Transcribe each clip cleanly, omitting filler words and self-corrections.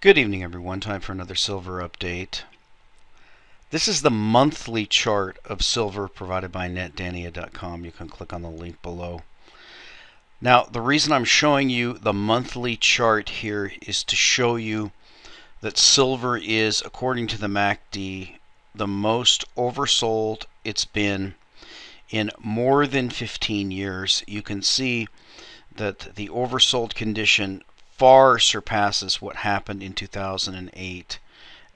Good evening, everyone. Time for another silver update. This is the monthly chart of silver provided by netdania.com. You can click on the link below. Now, the reason I'm showing you the monthly chart here is to show you that silver is, according to the MACD, the most oversold it's been in more than 15 years. You can see that the oversold condition far surpasses what happened in 2008,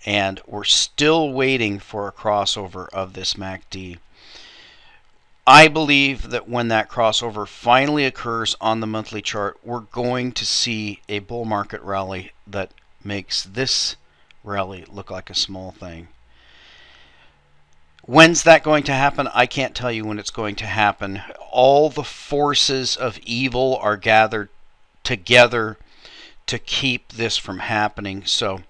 and we're still waiting for a crossover of this MACD. I believe that when that crossover finally occurs on the monthly chart, we're going to see a bull market rally that makes this rally look like a small thing. When's that going to happen? I can't tell you when it's going to happen. All the forces of evil are gathered together to keep this from happening. So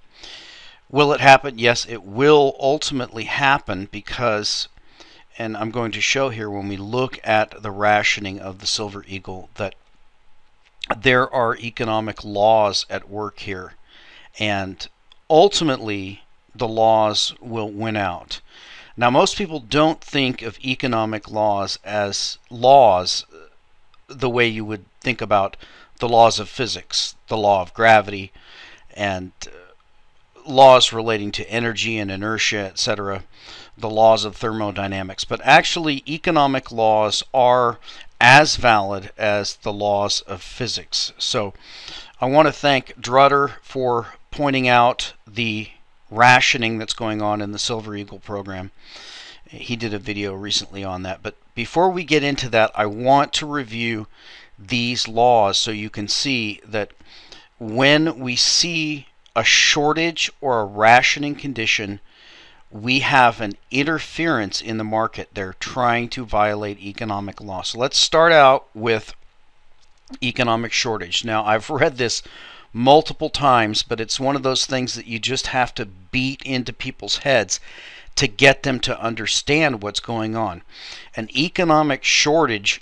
will it happen? Yes, it will ultimately happen because, and I'm going to show here when we look at the rationing of the Silver Eagle, that there are economic laws at work here, and ultimately the laws will win out. Now, most people don't think of economic laws as laws the way you would think about the laws of physics, the law of gravity, and laws relating to energy and inertia, etc., the laws of thermodynamics. But actually, economic laws are as valid as the laws of physics. So I want to thank Drutter for pointing out the rationing that's going on in the Silver Eagle program. He did a video recently on that. But before we get into that, I want to review these laws so you can see that when we see a shortage or a rationing condition, we have an interference in the market. They're trying to violate economic law. So let's start out with economic shortage. Now, I've read this multiple times, but it's one of those things that you just have to beat into people's heads to get them to understand what's going on. An economic shortage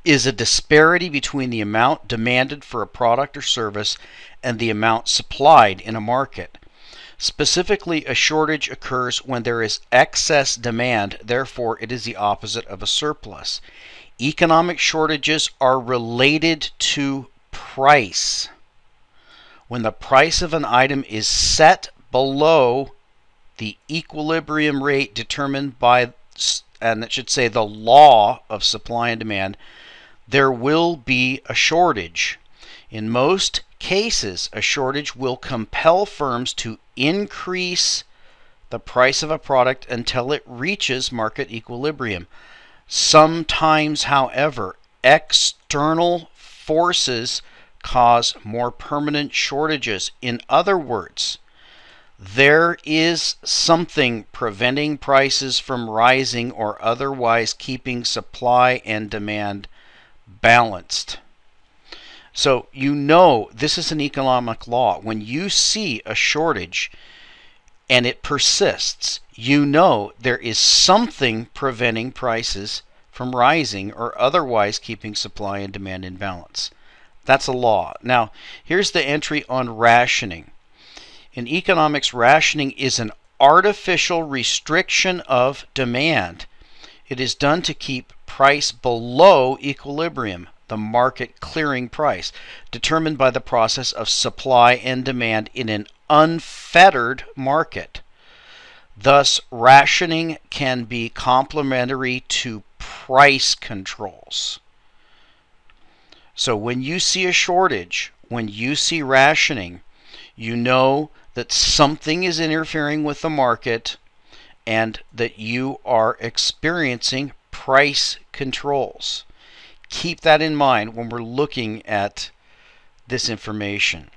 is a disparity between the amount demanded for a product or service and the amount supplied in a market. Specifically, a shortage occurs when there is excess demand, therefore it is the opposite of a surplus. Economic shortages are related to price. When the price of an item is set below the equilibrium rate determined by, and it should say, the law of supply and demand, there will be a shortage. In most cases, a shortage will compel firms to increase the price of a product until it reaches market equilibrium. Sometimes, however, external forces cause more permanent shortages. In other words, there is something preventing prices from rising or otherwise keeping supply and demand balanced. So you know this is an economic law. When you see a shortage and it persists, you know there is something preventing prices from rising or otherwise keeping supply and demand in balance. That's a law. Now, here's the entry on rationing. In economics, rationing is an artificial restriction of demand. It is done to keep price below equilibrium, the market clearing price, determined by the process of supply and demand in an unfettered market. Thus, rationing can be complementary to price controls. So when you see a shortage, when you see rationing, you know that something is interfering with the market and that you are experiencing price controls. Keep that in mind when we're looking at this information.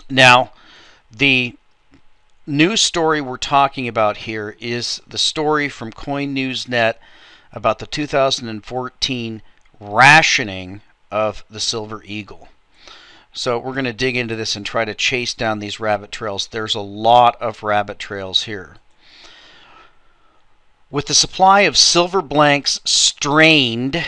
Now, the news story we're talking about here is the story from CoinNewsNet about the 2014 rationing of the Silver Eagle. So we're going to dig into this and try to chase down these rabbit trails. There's a lot of rabbit trails here. With the supply of silver blanks strained,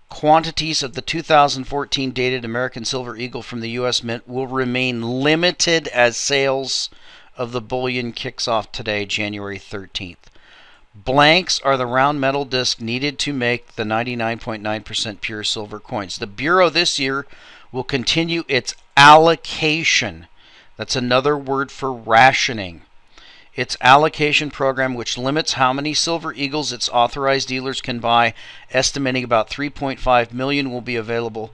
Quantities of the 2014 dated American Silver Eagle from the U.S. Mint will remain limited as sales of the bullion kicks off today, January 13th. Blanks are the round metal disc needed to make the 99.9% pure silver coins. The Bureau this year will continue its allocation. That's another word for rationing. Its allocation program, which limits how many Silver Eagles its authorized dealers can buy, estimating about 3.5 million will be available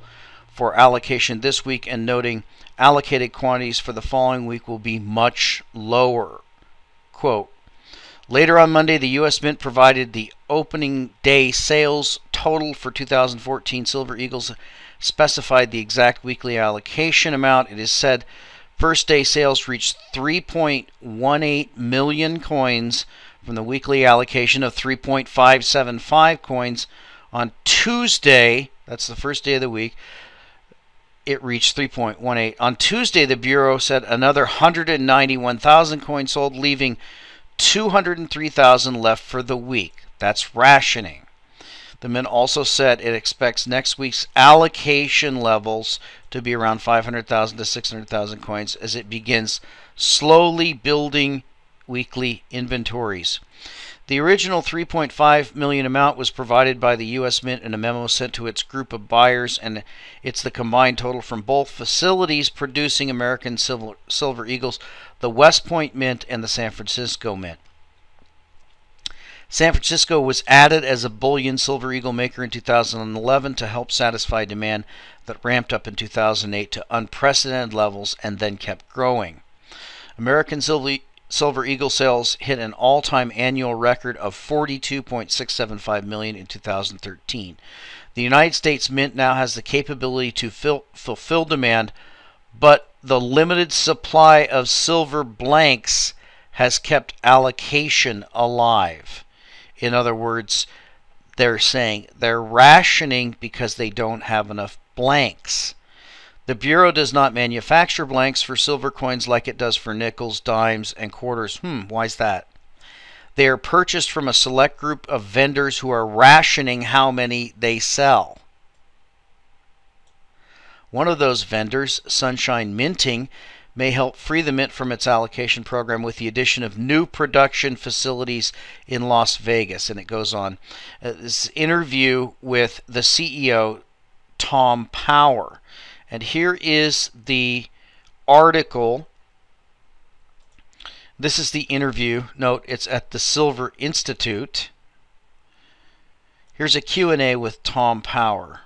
for allocation this week, and noting allocated quantities for the following week will be much lower. Quote, later on Monday, the U.S. Mint provided the opening day sales total for 2014 Silver Eagles, specified the exact weekly allocation amount. It is said first day sales reached 3.18 million coins from the weekly allocation of 3.575 coins. On Tuesday, that's the first day of the week, it reached 3.18. On Tuesday, the Bureau said another 191,000 coins sold, leaving 203,000 left for the week. That's rationing. The Mint also said it expects next week's allocation levels to be around 500,000 to 600,000 coins as it begins slowly building weekly inventories. The original 3.5 million amount was provided by the U.S. Mint in a memo sent to its group of buyers, and it's the combined total from both facilities producing American Silver Eagles, the West Point Mint and the San Francisco Mint. San Francisco was added as a bullion Silver Eagle maker in 2011 to help satisfy demand that ramped up in 2008 to unprecedented levels and then kept growing. American Silver Eagle sales hit an all-time annual record of 42.675 million in 2013. The United States Mint now has the capability to fulfill demand, but the limited supply of silver blanks has kept allocation alive. In other words, they're saying they're rationing because they don't have enough blanks. The Bureau does not manufacture blanks for silver coins like it does for nickels, dimes, and quarters. Why is that? They are purchased from a select group of vendors who are rationing how many they sell. One of those vendors, Sunshine Minting, may help free the Mint from its allocation program with the addition of new production facilities in Las Vegas. And it goes on. This interview with the CEO, Tom Power. And here is the article. This is the interview. Note, it's at the Silver Institute. Here's a Q&A with Tom Power.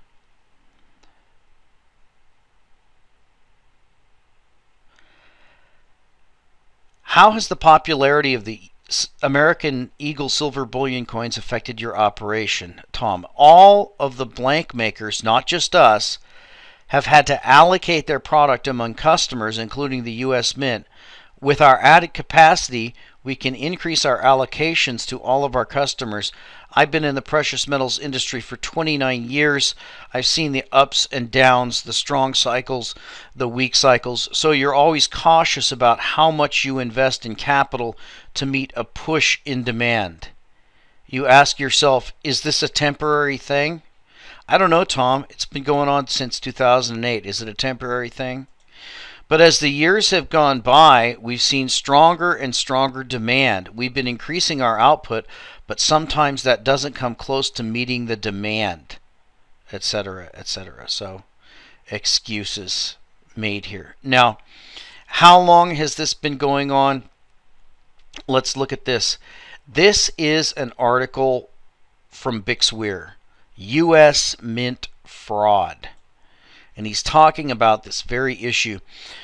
How has the popularity of the American Eagle silver bullion coins affected your operation, Tom? All of the blank makers, not just us, have had to allocate their product among customers, including the U.S. Mint. With our added capacity, we can increase our allocations to all of our customers. I've been in the precious metals industry for 29 years. I've seen the ups and downs, the strong cycles, the weak cycles. So you're always cautious about how much you invest in capital to meet a push in demand. You ask yourself, is this a temporary thing? I don't know, Tom. It's been going on since 2008. Is it a temporary thing? But as the years have gone by, we've seen stronger and stronger demand. We've been increasing our output, but sometimes that doesn't come close to meeting the demand, etc., etc. So, excuses made here. Now, how long has this been going on? Let's look at this. This is an article from Bixweir, U.S. Mint fraud. And he's talking about this very issue.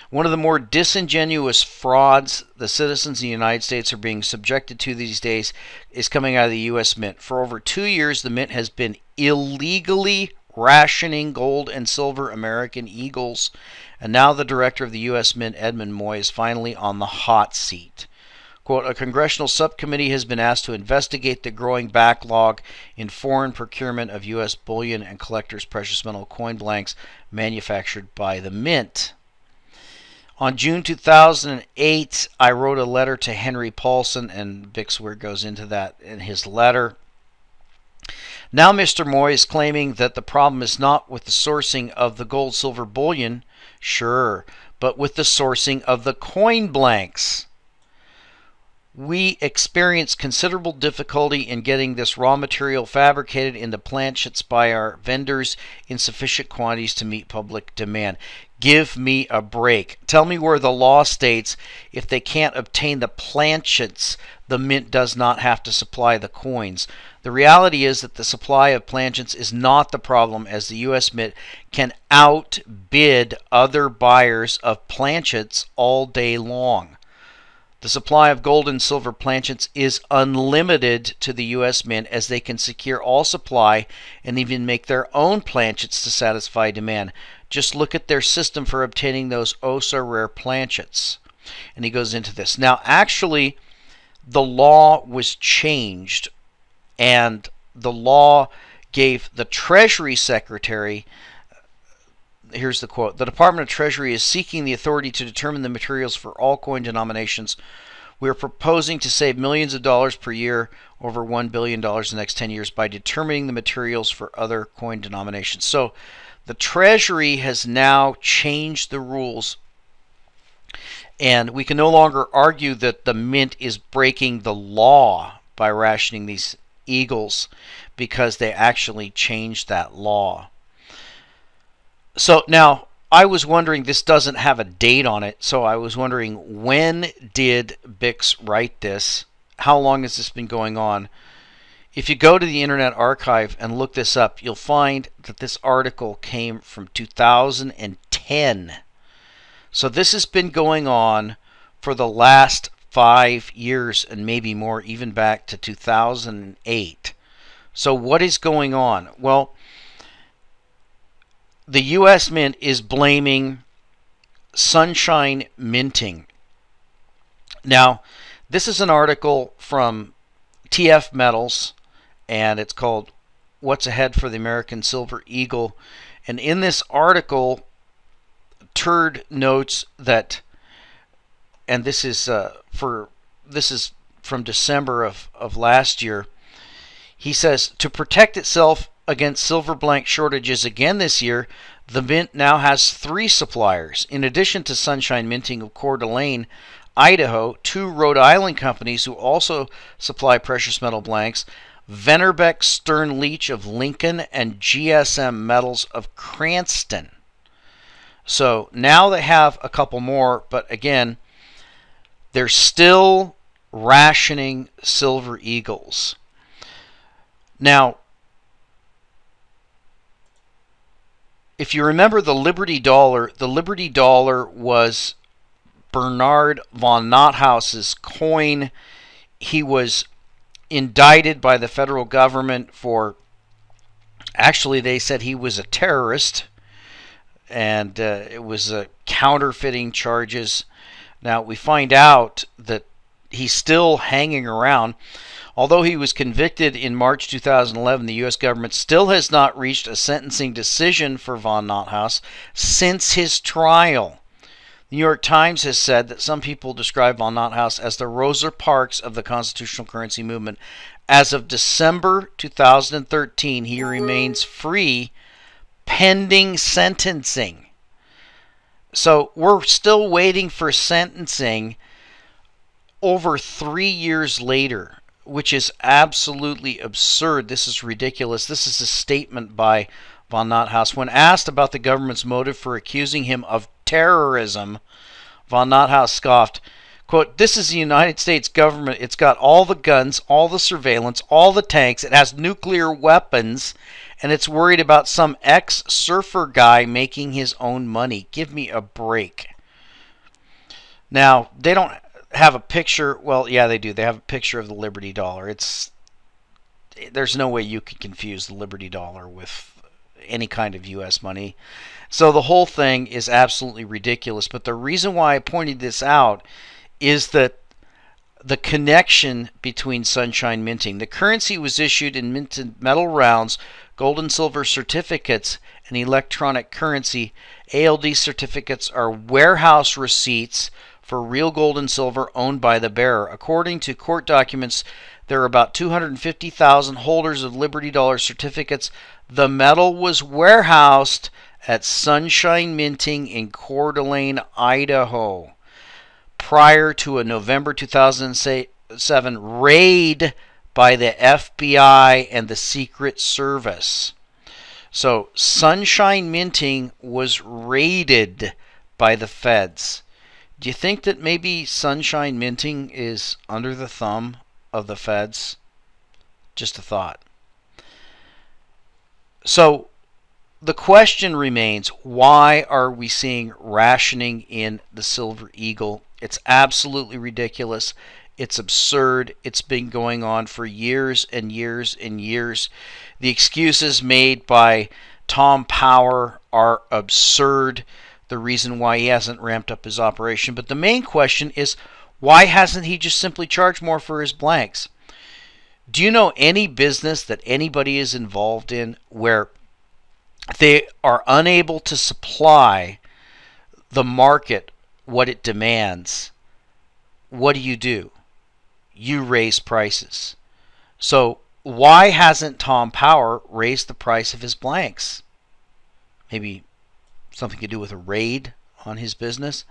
One of the more disingenuous frauds the citizens of the United States are being subjected to these days is coming out of the U.S. Mint. For over 2 years, the Mint has been illegally rationing gold and silver American Eagles. And now the director of the U.S. Mint, Edmund Moy, is finally on the hot seat. Quote, a congressional subcommittee has been asked to investigate the growing backlog in foreign procurement of U.S. bullion and collectors' precious metal coin blanks manufactured by the Mint. On June 2008, I wrote a letter to Henry Paulson, and Bixweir goes into that in his letter. Now Mr. Moy is claiming that the problem is not with the sourcing of the gold silver bullion, sure, but with the sourcing of the coin blanks. We experience considerable difficulty in getting this raw material fabricated into planchets by our vendors in sufficient quantities to meet public demand. Give me a break. Tell me where the law states if they can't obtain the planchets, the mint does not have to supply the coins. The reality is that the supply of planchets is not the problem, as the U.S. Mint can outbid other buyers of planchets all day long. The supply of gold and silver planchets is unlimited to the U.S. Mint, as they can secure all supply and even make their own planchets to satisfy demand. Just look at their system for obtaining those oh so rare planchets. And he goes into this. Now, actually, the law was changed, and the law gave the Treasury Secretary, here's the quote, "The Department of Treasury is seeking the authority to determine the materials for all coin denominations. We are proposing to save millions of dollars per year, over $1 billion in the next 10 years, by determining the materials for other coin denominations." So the Treasury has now changed the rules, and we can no longer argue that the mint is breaking the law by rationing these eagles, because they actually changed that law. So now, I was wondering, this doesn't have a date on it, so I was wondering, when did Bix write this? How long has this been going on? If you go to the Internet Archive and look this up, you'll find that this article came from 2010. So this has been going on for the last 5 years, and maybe more, even back to 2008. So what is going on? Well, the U.S. Mint is blaming Sunshine Minting. Now, this is an article from TF Metals, and it's called "What's Ahead for the American Silver Eagle." And in this article, Turd notes that, and this is from December of last year, he says, to protect itself against silver blank shortages again this year, the Mint now has 3 suppliers. In addition to Sunshine Minting of Coeur d'Alene, Idaho, 2 Rhode Island companies who also supply precious metal blanks, Venerbeck Stern Leach of Lincoln, and GSM Metals of Cranston. So now they have a couple more, but again, they're still rationing silver eagles. Now, if you remember the Liberty Dollar was Bernard von Nothaus's coin. He was indicted by the federal government for, actually they said he was a terrorist, and it was counterfeiting charges. Now we find out that he's still hanging around. Although he was convicted in March 2011, the U.S. government still has not reached a sentencing decision for von Nothaus since his trial. The New York Times has said that some people describe von Nothaus as the Rosa Parks of the constitutional currency movement. As of December 2013, he remains free pending sentencing. So we're still waiting for sentencing over 3 years later, which is absolutely absurd. This is ridiculous. This is a statement by von Nothaus. When asked about the government's motive for accusing him of terrorism, von Nothaus scoffed, quote, "This is the United States government. It's got all the guns, all the surveillance, all the tanks. It has nuclear weapons, and it's worried about some ex-surfer guy making his own money. Give me a break." Now, they don't have a picture. Well, yeah, they do. They have a picture of the Liberty Dollar. There's no way you could confuse the Liberty Dollar with any kind of U.S. money. So the whole thing is absolutely ridiculous. But the reason why I pointed this out is that the connection between Sunshine Minting. The currency was issued in minted metal rounds, gold and silver certificates, and electronic currency. ALD certificates are warehouse receipts for real gold and silver owned by the bearer. According to court documents, There are about 250,000 holders of Liberty Dollar certificates. The metal was warehoused at Sunshine Minting in Coeur d'Alene, Idaho, prior to a November 2007 raid by the FBI and the Secret Service. So Sunshine Minting was raided by the feds. Do you think that maybe Sunshine Minting is under the thumb of the feds? Just a thought. So the question remains, why are we seeing rationing in the Silver Eagle? It's absolutely ridiculous. It's absurd. It's been going on for years and years and years. The excuses made by Tom Power are absurd. The reason why he hasn't ramped up his operation. But the main question is, why hasn't he just simply charged more for his blanks? Do you know any business that anybody is involved in where they are unable to supply the market what it demands? What do? You raise prices. So why hasn't Tom Power raised the price of his blanks? Maybe something to do with a raid on his business.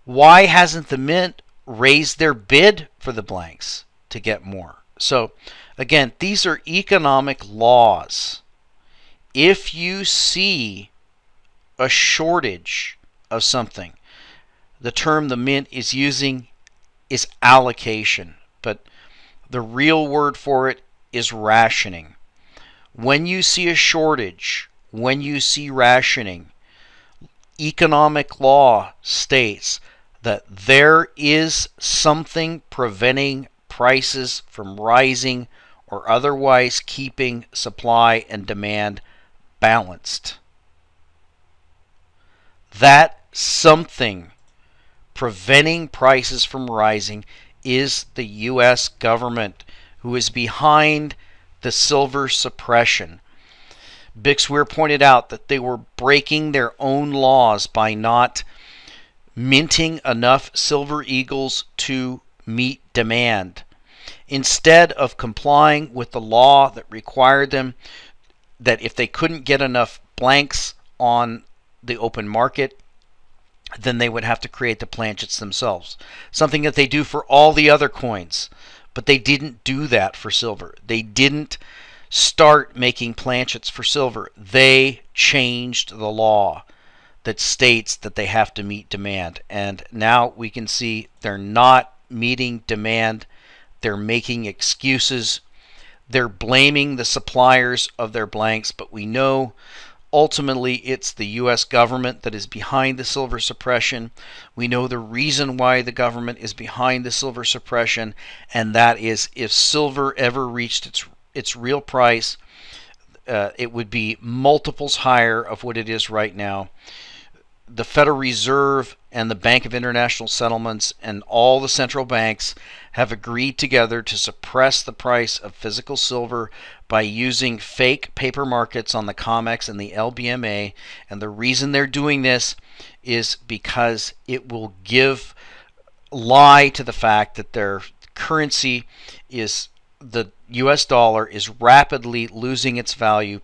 Why hasn't the Mint raised their bid for the blanks to get more? So again, these are economic laws. If you see a shortage of something, the term the Mint is using is allocation, but the real word for it is rationing. When you see a shortage, when you see rationing, economic law states that there is something preventing prices from rising or otherwise keeping supply and demand balanced. That something preventing prices from rising is the U.S. government, who is behind the silver suppression. Bixweir pointed out that they were breaking their own laws by not minting enough Silver Eagles to meet demand. Instead of complying with the law that required them, that if they couldn't get enough blanks on the open market, then they would have to create the planchets themselves. Something that they do for all the other coins. But they didn't do that for silver. They didn't start making planchets for silver. They changed the law that states that they have to meet demand. And now we can see they're not meeting demand. They're making excuses. They're blaming the suppliers of their blanks. But we know ultimately it's the U.S. government that is behind the silver suppression. We know the reason why the government is behind the silver suppression, and that is if silver ever reached its real price, it would be multiples higher of what it is right now. The Federal Reserve and the Bank of International Settlements and all the central banks have agreed together to suppress the price of physical silver by using fake paper markets on the COMEX and the LBMA. And the reason they're doing this is because it will give lie to the fact that their currency is, the US dollar, is rapidly losing its value.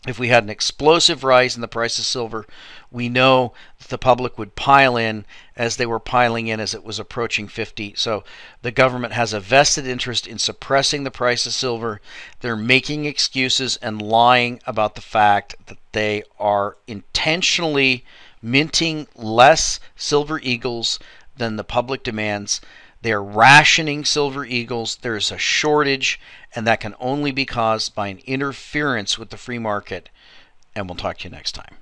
If we had an explosive rise in the price of silver, we know that the public would pile in as they were piling in as it was approaching 50. So the government has a vested interest in suppressing the price of silver. They're making excuses and lying about the fact that they are intentionally minting less Silver Eagles than the public demands. They are rationing Silver Eagles. There's a shortage, and that can only be caused by an interference with the free market. And we'll talk to you next time.